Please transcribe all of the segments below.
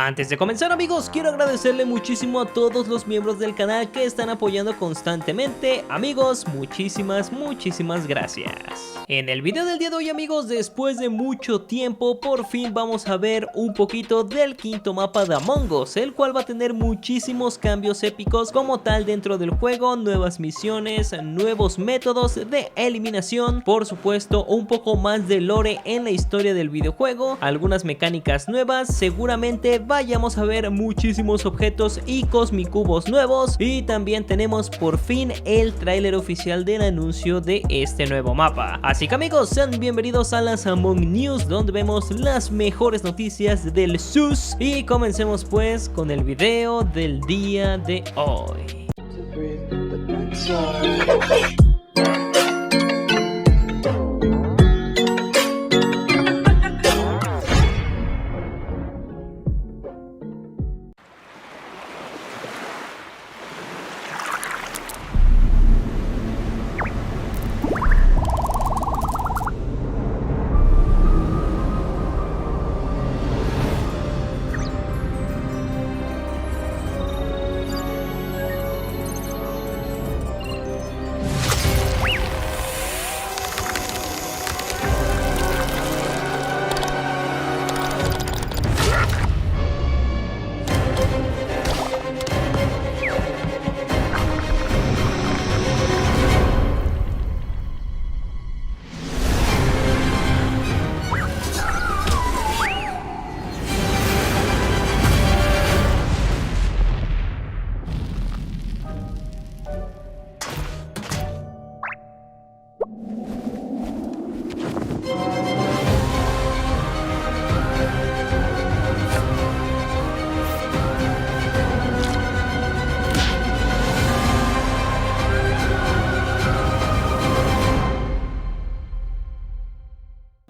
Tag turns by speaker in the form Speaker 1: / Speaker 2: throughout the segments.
Speaker 1: Antes de comenzar, amigos, quiero agradecerle muchísimo a todos los miembros del canal que están apoyando constantemente. Amigos, muchísimas gracias. En el video del día de hoy, amigos, después de mucho tiempo, por fin vamos a ver un poquito del quinto mapa de Among Us, el cual va a tener muchísimos cambios épicos como tal dentro del juego, nuevas misiones, nuevos métodos de eliminación, por supuesto un poco más de lore en la historia del videojuego, algunas mecánicas nuevas, seguramente vayamos a ver muchísimos objetos y cosmicubos nuevos, y también tenemos por fin el tráiler oficial del anuncio de este nuevo mapa. Así que, amigos, sean bienvenidos a las Among News, donde vemos las mejores noticias del SUS, y comencemos pues con el video del día de hoy.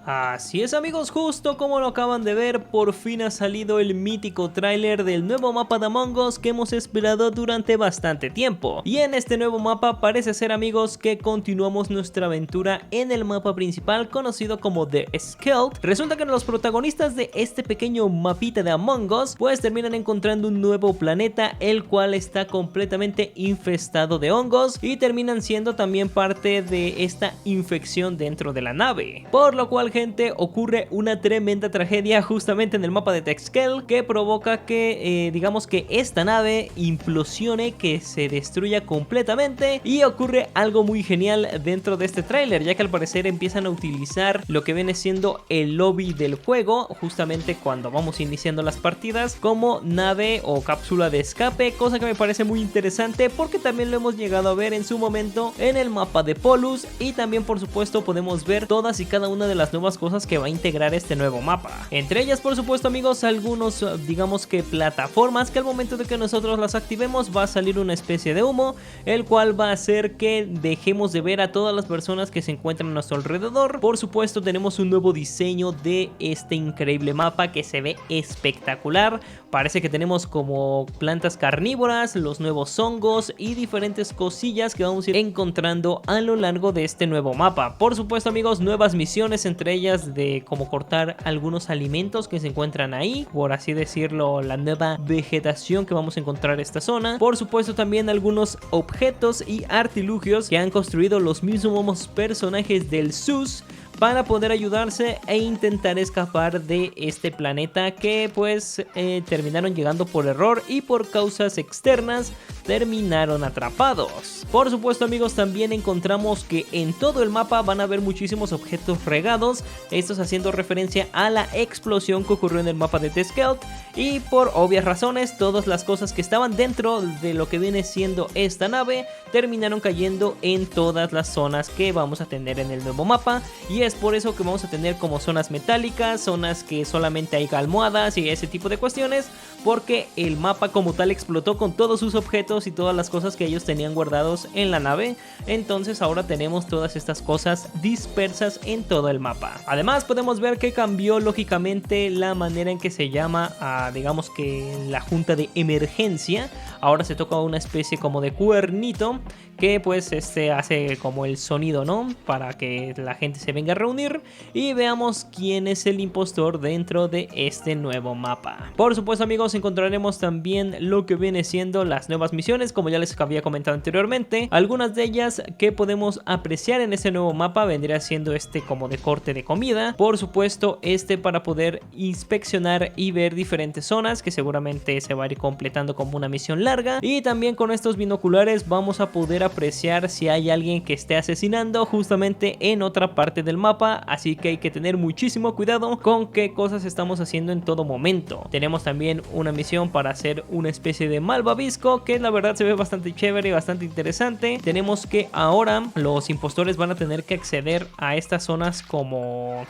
Speaker 1: Así es, amigos, justo como lo acaban de ver, por fin ha salido el mítico tráiler del nuevo mapa de Among Us que hemos esperado durante bastante tiempo. Y en este nuevo mapa parece ser, amigos, que continuamos nuestra aventura en el mapa principal conocido como The Skeld. Resulta que los protagonistas de este pequeño mapita de Among Us pues terminan encontrando un nuevo planeta, el cual está completamente infestado de hongos, y terminan siendo también parte de esta infección dentro de la nave, por lo cual, gente, ocurre una tremenda tragedia justamente en el mapa de Texkel que provoca que digamos que esta nave implosione, que se destruya completamente, y ocurre algo muy genial dentro de este tráiler, ya que al parecer empiezan a utilizar lo que viene siendo el lobby del juego justamente cuando vamos iniciando las partidas como nave o cápsula de escape, cosa que me parece muy interesante porque también lo hemos llegado a ver en su momento en el mapa de Polus, y también por supuesto podemos ver todas y cada una de las nuevas cosas que va a integrar este nuevo mapa. Entre ellas, por supuesto, amigos, algunos digamos que plataformas que al momento de que nosotros las activemos va a salir una especie de humo, el cual va a hacer que dejemos de ver a todas las personas que se encuentran a nuestro alrededor. Por supuesto, tenemos un nuevo diseño de este increíble mapa que se ve espectacular. Parece que tenemos como plantas carnívoras, los nuevos hongos y diferentes cosillas que vamos a ir encontrando a lo largo de este nuevo mapa. Por supuesto, amigos, nuevas misiones, entre ellas de cómo cortar algunos alimentos que se encuentran ahí, por así decirlo, la nueva vegetación que vamos a encontrar en esta zona. Por supuesto, también algunos objetos y artilugios que han construido los mismos personajes del SUS para poder ayudarse e intentar escapar de este planeta que pues terminaron llegando por error y por causas externas terminaron atrapados. Por supuesto, amigos, también encontramos que en todo el mapa van a haber muchísimos objetos regados, estos haciendo referencia a la explosión que ocurrió en el mapa de The Skeld, y por obvias razones todas las cosas que estaban dentro de lo que viene siendo esta nave terminaron cayendo en todas las zonas que vamos a tener en el nuevo mapa, y es por eso que vamos a tener como zonas metálicas, zonas que solamente hay almohadas y ese tipo de cuestiones, porque el mapa como tal explotó con todos sus objetos y todas las cosas que ellos tenían guardados en la nave. Entonces ahora tenemos todas estas cosas dispersas en todo el mapa. Además podemos ver que cambió lógicamente la manera en que se llama a, digamos que la junta de emergencia. Ahora se toca una especie como de cuernito que pues hace como el sonido, ¿no? Para que la gente se venga reunir y veamos quién es el impostor dentro de este nuevo mapa. Por supuesto amigos, encontraremos también lo que viene siendo las nuevas misiones, como ya les había comentado anteriormente. Algunas de ellas que podemos apreciar en este nuevo mapa vendría siendo este como de corte de comida. Por supuesto este para poder inspeccionar y ver diferentes zonas, que seguramente se va a ir completando como una misión larga. Y también con estos binoculares vamos a poder apreciar si hay alguien que esté asesinando justamente en otra parte del mapa, así que hay que tener muchísimo cuidado con qué cosas estamos haciendo en todo momento. Tenemos también una misión para hacer una especie de malvavisco, que la verdad se ve bastante chévere y bastante interesante. Tenemos que ahora los impostores van a tener que acceder a estas zonas, como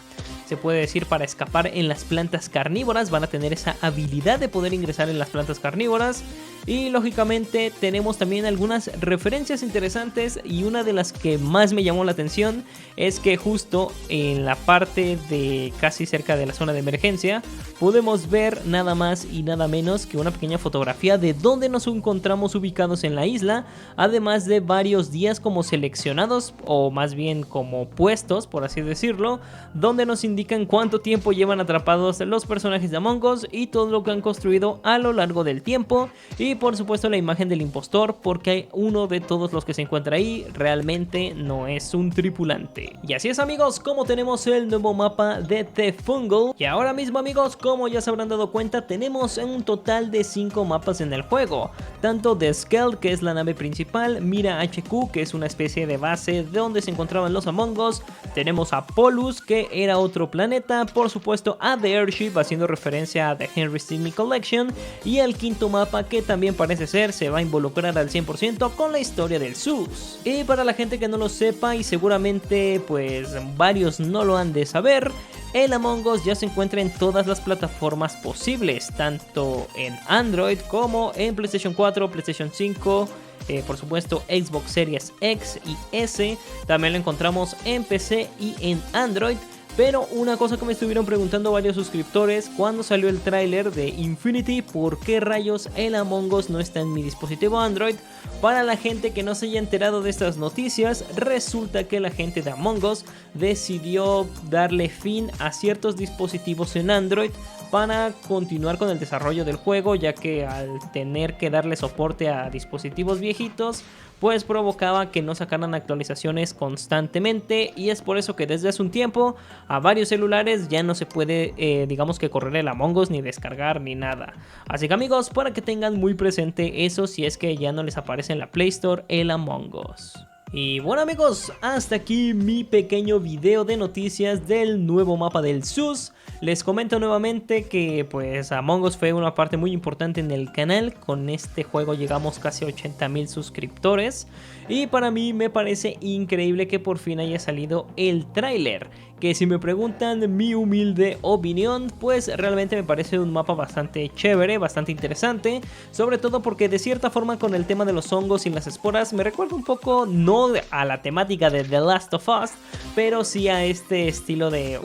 Speaker 1: se puede decir, para escapar en las plantas carnívoras. Van a tener esa habilidad de poder ingresar en las plantas carnívoras. Y lógicamente tenemos también algunas referencias interesantes, y una de las que más me llamó la atención es que justo en la parte de casi cerca de la zona de emergencia podemos ver nada más y nada menos que una pequeña fotografía de dónde nos encontramos ubicados en la isla, además de varios días como seleccionados, o más bien como puestos por así decirlo, donde nos indican cuánto tiempo llevan atrapados los personajes de Among Us y todo lo que han construido a lo largo del tiempo. Y por supuesto la imagen del impostor, porque uno de todos los que se encuentra ahí realmente no es un tripulante. Y así es amigos, como tenemos el nuevo mapa de The Fungal. Y ahora mismo amigos, como ya se habrán dado cuenta, tenemos un total de 5 mapas en el juego. Tanto The Skeld, que es la nave principal, Mira HQ, que es una especie de base de donde se encontraban los Among Us. Tenemos a Polus, que era otro planeta. Por supuesto a The Airship, haciendo referencia a The Henry Stickmin Collection. Y el quinto mapa, que también parece ser se va a involucrar al 100% con la historia del SUS. Y para la gente que no lo sepa, y seguramente pues varios no lo han de saber, el Among Us ya se encuentra en todas las plataformas posibles, tanto en Android como en PlayStation 4, PlayStation 5, por supuesto Xbox Series X y S. También lo encontramos en PC y en Android. Pero una cosa que me estuvieron preguntando varios suscriptores cuando salió el tráiler de Infinity: ¿por qué rayos el Among Us no está en mi dispositivo Android? Para la gente que no se haya enterado de estas noticias, resulta que la gente de Among Us decidió darle fin a ciertos dispositivos en Android para continuar con el desarrollo del juego, ya que al tener que darle soporte a dispositivos viejitos, pues provocaba que no sacaran actualizaciones constantemente, y es por eso que desde hace un tiempo a varios celulares ya no se puede digamos que correr el Among Us, ni descargar ni nada. Así que amigos, para que tengan muy presente eso si es que ya no les aparece en la Play Store el Among Us. Y bueno amigos, hasta aquí mi pequeño video de noticias del nuevo mapa del SUS. Les comento nuevamente que pues Among Us fue una parte muy importante en el canal. Con este juego llegamos casi a 80,000 suscriptores. Y para mí me parece increíble que por fin haya salido el tráiler, que si me preguntan mi humilde opinión, pues realmente me parece un mapa bastante chévere, bastante interesante. Sobre todo porque de cierta forma con el tema de los hongos y las esporas me recuerda un poco, no a la temática de The Last of Us, pero sí a este estilo de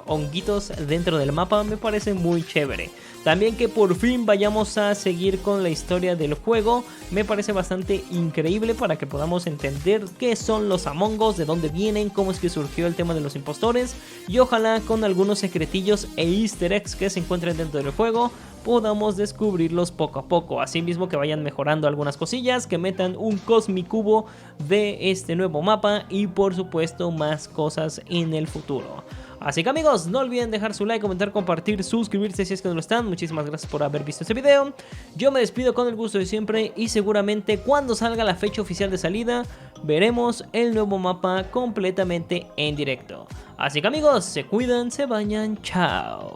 Speaker 1: honguitos dentro del mapa. Me parece muy chévere. También que por fin vayamos a seguir con la historia del juego me parece bastante increíble, para que podamos entender qué son los Among Us, de dónde vienen, cómo es que surgió el tema de los impostores, y ojalá con algunos secretillos e easter eggs que se encuentren dentro del juego podamos descubrirlos poco a poco. Asimismo que vayan mejorando algunas cosillas, que metan un Cosmicubo de este nuevo mapa y por supuesto más cosas en el futuro. Así que amigos, no olviden dejar su like, comentar, compartir, suscribirse si es que no lo están. Muchísimas gracias por haber visto este video. Yo me despido con el gusto de siempre, y seguramente cuando salga la fecha oficial de salida veremos el nuevo mapa completamente en directo. Así que amigos, se cuidan, se bañan, chao.